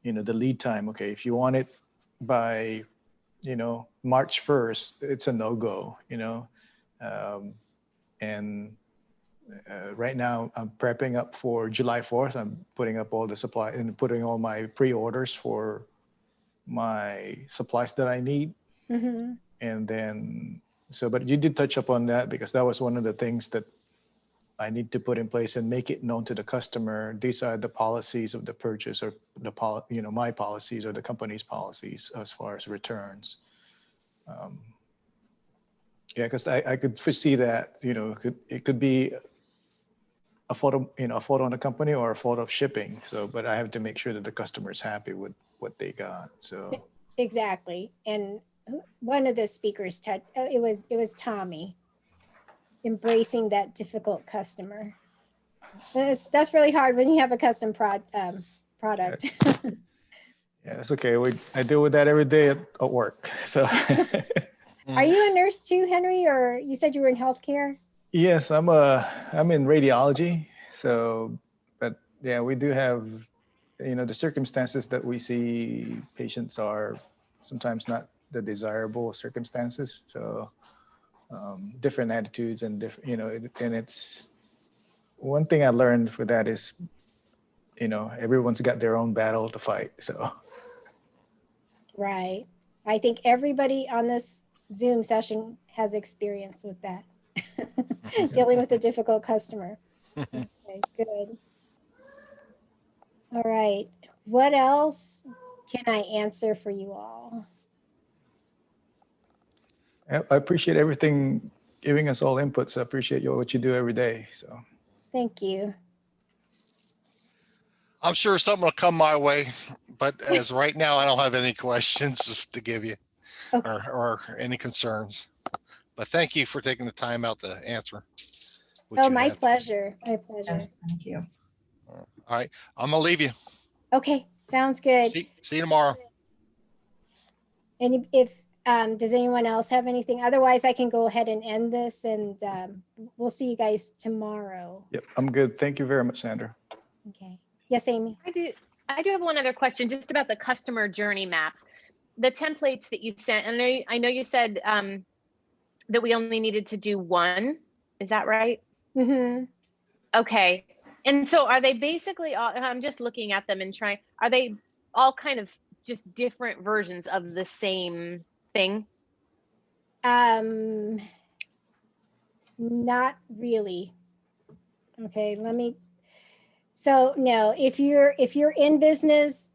Speaker 4: the lead time. Okay, if you want it by, March 1st, it's a no-go, and right now I'm prepping up for July 4th. I'm putting up all the supply and putting all my pre-orders for my supplies that I need.
Speaker 1: Mm-hmm.
Speaker 4: And then, but you did touch upon that, because that was one of the things that I need to put in place and make it known to the customer. These are the policies of the purchase, or my policies or the company's policies as far as returns. Yeah, because I could foresee that, it could be a photo, a photo on the company or a photo of shipping. So, but I have to make sure that the customer is happy with what they got. So,
Speaker 1: Exactly. And one of the speakers it was Tommy, embracing that difficult customer. That's really hard when you have a custom product.
Speaker 4: yeah, it's okay. I deal with that every day at work. So,
Speaker 1: Are you a nurse too, Henry, or you said you were in healthcare?
Speaker 4: yes, I'm in radiology. So, but yeah, we do have, the circumstances that we see patients are sometimes not the desirable circumstances. So, different attitudes and different, and it's one thing I learned for that is, everyone's got their own battle to fight. So,
Speaker 1: Right. I think everybody on this Zoom session has experience with that. Dealing with a difficult customer. Okay, good. All right. What else can I answer for you all?
Speaker 4: I appreciate everything, giving us all inputs. I appreciate what you do every day. So,
Speaker 1: Thank you.
Speaker 5: I'm sure something will come my way, but as right now, I don't have any questions to give you
Speaker 1: Okay.
Speaker 5: or any concerns. But thank you for taking the time out to answer.
Speaker 1: Oh, my pleasure. My pleasure.
Speaker 2: Yes, thank you.
Speaker 5: All right, I'm gonna leave you.
Speaker 1: Okay, sounds good.
Speaker 5: See you tomorrow.
Speaker 1: And if does anyone else have anything? Otherwise, I can go ahead and end this, and we'll see you guys tomorrow.
Speaker 4: yep, I'm good. Thank you very much, Sandra.
Speaker 1: Okay. Yes, Amy.
Speaker 3: I do have one other question just about the customer journey maps. The templates that you sent, and I know you said that we only needed to do one. Is that right?
Speaker 1: Mm-hmm.
Speaker 3: Okay. And so are they basically all, I'm just looking at them and are they all kind of just different versions of the same thing?
Speaker 1: Not really. Okay, so no, if you're in business,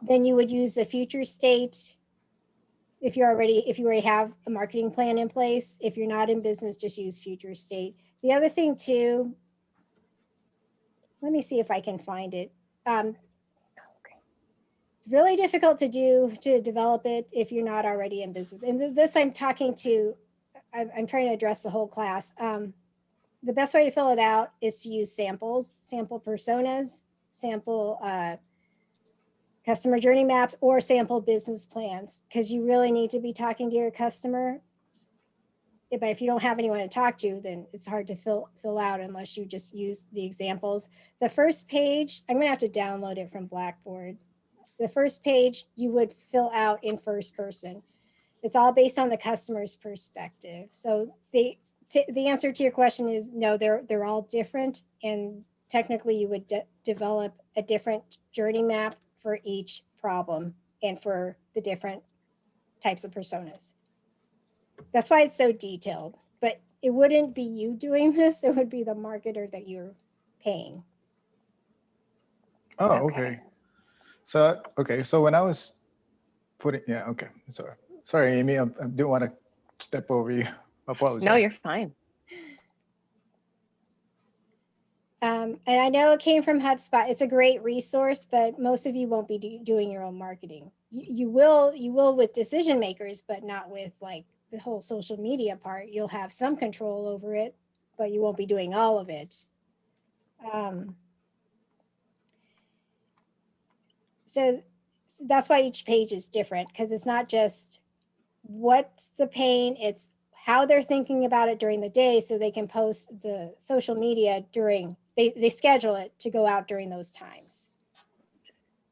Speaker 1: then you would use a future state. If you already have a marketing plan in place. If you're not in business, just use future state. The other thing too, let me see if I can find it. It's really difficult to develop it if you're not already in business. And this I'm talking to, I'm trying to address the whole class. The best way to fill it out is to use samples, sample personas, sample customer journey maps, or sample business plans, because you really need to be talking to your customer. But if you don't have anyone to talk to, then it's hard to fill out unless you just use the examples. The first page, I'm gonna have to download it from Blackboard. The first page you would fill out in first person. It's all based on the customer's perspective. So the answer to your question is no, they're all different, and technically you would develop a different journey map for each problem and for the different types of personas. That's why it's so detailed, but it wouldn't be you doing this. It would be the marketer that you're paying.
Speaker 4: Oh, okay. So, okay. So when I was okay. Sorry, Amy. I didn't want to step over you. Apologize.
Speaker 3: No, you're fine.
Speaker 1: And I know it came from HubSpot. It's a great resource, but most of you won't be doing your own marketing. you will with decision makers, but not with like the whole social media part. You'll have some control over it, but you won't be doing all of it. So that's why each page is different, because it's not just what's the pain, it's how they're thinking about it during the day, so they can post the social media during, they schedule it to go out during those times.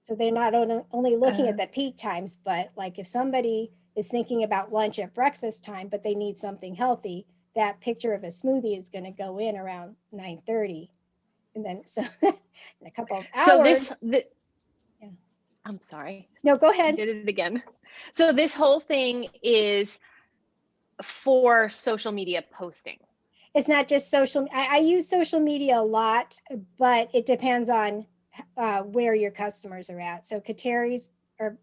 Speaker 1: So they're not only looking at the peak times, but like if somebody is thinking about lunch at breakfast time, but they need something healthy, that picture of a smoothie is going to go in around 9:30. And then so in a couple of hours.
Speaker 3: So
Speaker 1: yeah.
Speaker 3: I'm sorry.
Speaker 1: No, go
Speaker 3: I
Speaker 1: ahead.
Speaker 3: did it again. So this whole thing is for social media posting.
Speaker 1: It's not just social. I use social media a lot, but it depends on where your customers are at. So Kateri's, or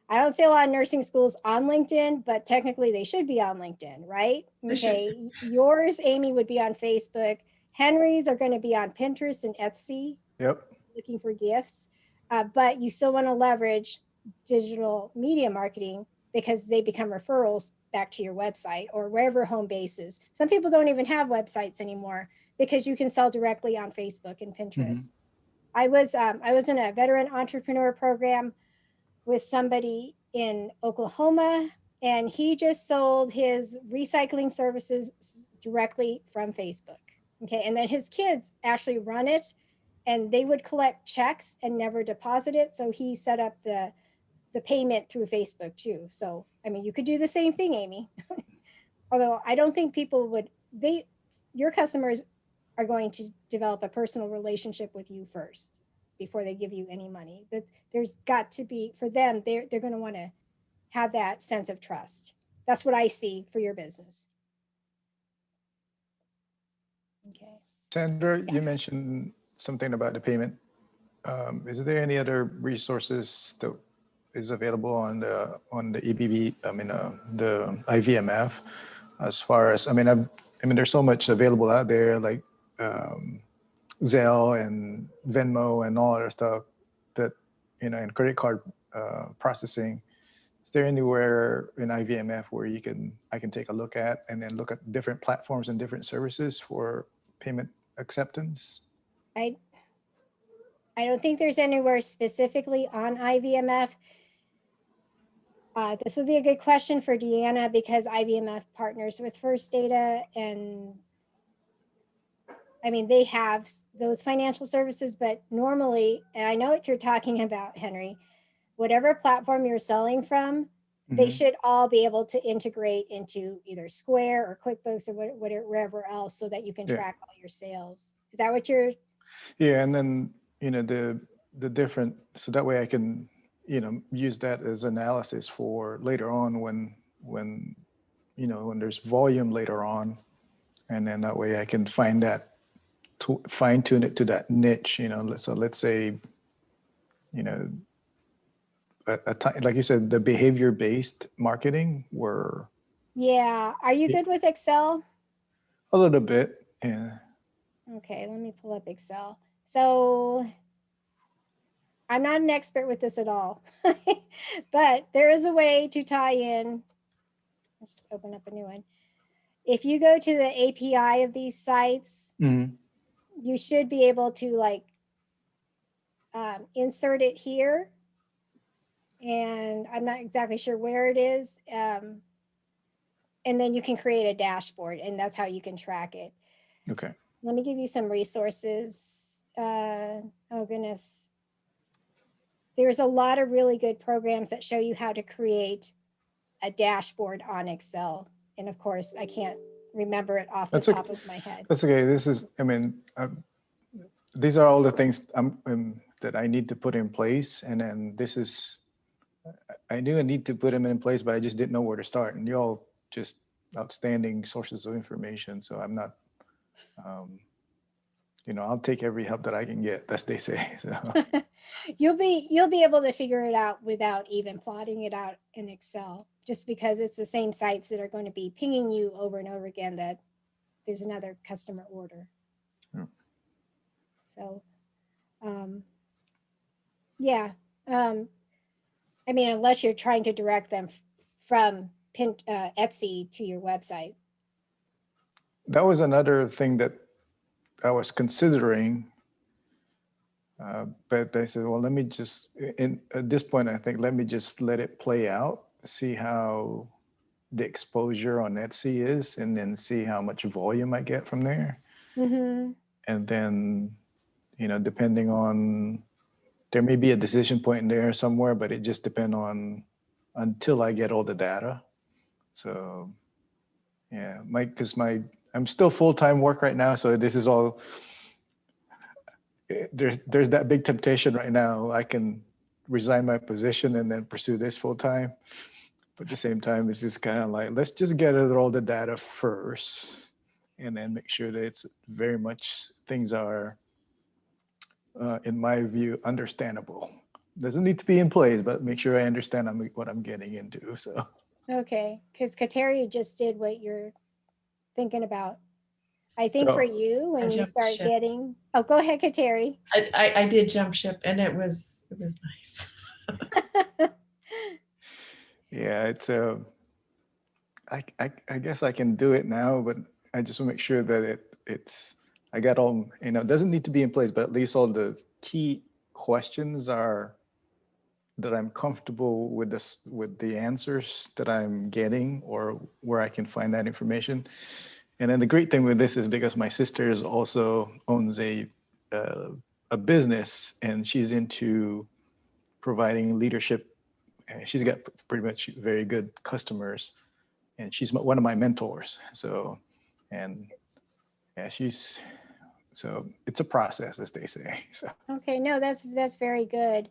Speaker 1: I don't see a lot of nursing schools on LinkedIn, but technically they should be on LinkedIn, right? Okay. Yours, Amy, would be on Facebook. Henry's are going to be on Pinterest and Etsy.
Speaker 4: Yep.
Speaker 1: Looking for gifts. But you still want to leverage digital media marketing because they become referrals back to your website or wherever home base is. Some people don't even have websites anymore because you can sell directly on Facebook and Pinterest. I was in a veteran entrepreneur program with somebody in Oklahoma, and he just sold his recycling services directly from Facebook. Okay, and then his kids actually run it, and they would collect checks and never deposit it. So he set up the payment through Facebook too. So I mean, you could do the same thing, Amy. Although I don't think people would. Your customers are going to develop a personal relationship with you first before they give you any money. That there's got to be, for them, they're going to want to have that sense of trust. That's what I see for your business. Okay.
Speaker 4: Sandra, you
Speaker 3: Yes.
Speaker 4: mentioned something about the payment. Is there any other resources that is available on the EBV? I mean, the IVMF, as far as there's so much available out there, like Zelle and Venmo and all other stuff that and credit card processing. Is there anywhere in IVMF where I can take a look at and then look at different platforms and different services for payment acceptance?
Speaker 1: I don't think there's anywhere specifically on IVMF. This would be a good question for Deanna because IVMF partners with First Data, and I mean, they have those financial services, but normally, and I know what you're talking about, Henry, whatever platform you're selling from, they should all be able to integrate into either Square or QuickBooks or wherever else so that you can track all your sales. Is that what you're?
Speaker 4: Yeah, and then, the different, so that way I can, use that as analysis for later on when there's volume later on, and then that way I can find that, to fine tune it to that niche, so let's say, like you said, the behavior-based marketing were.
Speaker 1: Yeah. Are you good with Excel?
Speaker 4: A little bit, yeah.
Speaker 1: Okay, let me pull up Excel. So I'm not an expert with this at all, but there is a way to tie in. Let's just open up a new one. If you go to the API of these sites, you should be able to insert it here. And I'm not exactly sure where it is. And then you can create a dashboard, and that's how you can track it.
Speaker 4: Okay.
Speaker 1: Let me give you some resources. Oh goodness. There's a lot of really good programs that show you how to create a dashboard on Excel. And of course, I can't remember it off the top of my head.
Speaker 4: That's okay. This is, these are all the things that I need to put in place. And then I knew I need to put them in place, but I just didn't know where to start. And you're all just outstanding sources of information. So I'm not, I'll take every help that I can get, as they say. So
Speaker 1: You'll be able to figure it out without even plotting it out in Excel, just because it's the same sites that are going to be pinging you over and over again that there's another customer order. So, yeah. I mean, unless you're trying to direct them from Etsy to your website.
Speaker 4: That was another thing that I was considering. But they said, well, let me just, at this point, I think, let me just let it play out, see how the exposure on Etsy is, and then see how much volume I get from there.
Speaker 1: Mm-hmm.
Speaker 4: And then, depending on, there may be a decision point in there somewhere, but it just depends on until I get all the data. So yeah, I'm still full-time work right now. So this is all, there's that big temptation right now. I can resign my position and then pursue this full-time. But at the same time, it's just kind of like, let's just gather all the data first and then make sure that it's very much, things are, in my view, understandable. Doesn't need to be in place, but make sure I understand what I'm getting into. So.
Speaker 1: Okay, because Kateri just did what you're thinking about. I think for you, when you
Speaker 2: jumped
Speaker 1: start
Speaker 2: ship.
Speaker 1: getting, oh, go ahead, Kateri.
Speaker 2: I did jump ship, and it was nice.
Speaker 4: Yeah, it's I guess I can do it now, but I just want to make sure that I got all, it doesn't need to be in place, but at least all the key questions are that I'm comfortable with with the answers that I'm getting, or where I can find that information. And then the great thing with this is because my sister also owns a business, and she's into providing leadership. She's got pretty much very good customers, and she's one of my mentors. So, and yeah, so it's a process, as they say. So.
Speaker 1: Okay, no, that's very good.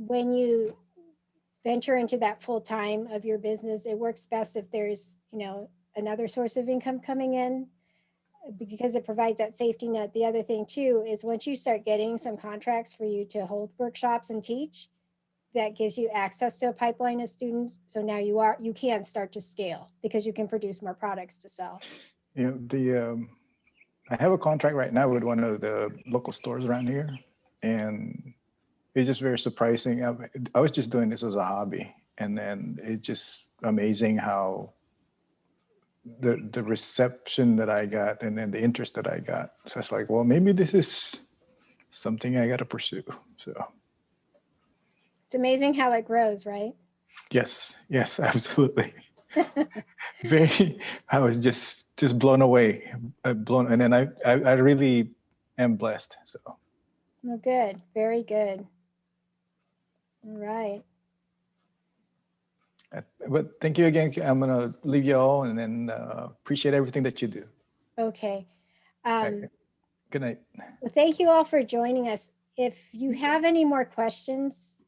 Speaker 1: When you venture into that full time of your business, it works best if there's, another source of income coming in, because it provides that safety net. The other thing too is once you start getting some contracts for you to hold workshops and teach, that gives you access to a pipeline of students. So now you can start to scale because you can produce more products to sell.
Speaker 4: I have a contract right now with one of the local stores around here, and it's just very surprising. I was just doing this as a hobby, and then it's just amazing how the reception that I got, and then the interest that I got. So it's like, well, maybe this is something I got to pursue. So
Speaker 1: it's amazing how it grows, right?
Speaker 4: Yes, absolutely. I was just blown away, and then I really am blessed. So.
Speaker 1: Well, good, very good. All right.
Speaker 4: But thank you again. I'm gonna leave you all, and then appreciate everything that you do.
Speaker 1: Okay.
Speaker 4: Good night.
Speaker 1: Well, thank you all for joining us. If you have any more questions,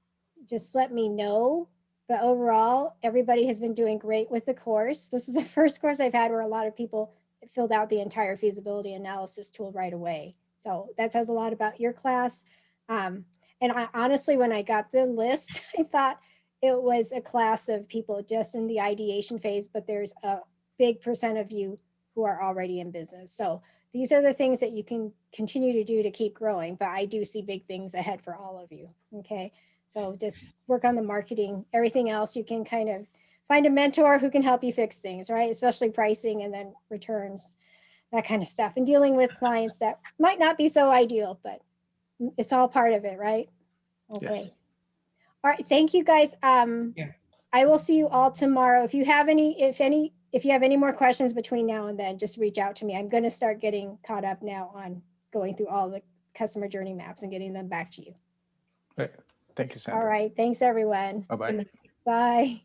Speaker 1: just let me know. But overall, everybody has been doing great with the course. This is the first course I've had where a lot of people filled out the entire feasibility analysis tool right away. So that says a lot about your class. And I honestly, when I got the list, I thought it was a class of people just in the ideation phase, but there's a big percent of you who are already in business. So these are the things that you can continue to do to keep growing, but I do see big things ahead for all of you. Okay. So just work on the marketing. Everything else, you can kind of find a mentor who can help you fix things, right? Especially pricing and then returns, that kind of stuff, and dealing with clients that might not be so ideal, but it's all part of it, right? Okay. Yes. All right. Thank you guys. I will see you all tomorrow. If you have any more questions between now and then, just reach out to me. I'm going to start getting caught up now on going through all the customer journey maps and getting them back to you.
Speaker 4: Right. Thank you, Sandra.
Speaker 1: All right. Thanks, everyone.
Speaker 4: Bye-bye.
Speaker 1: Bye.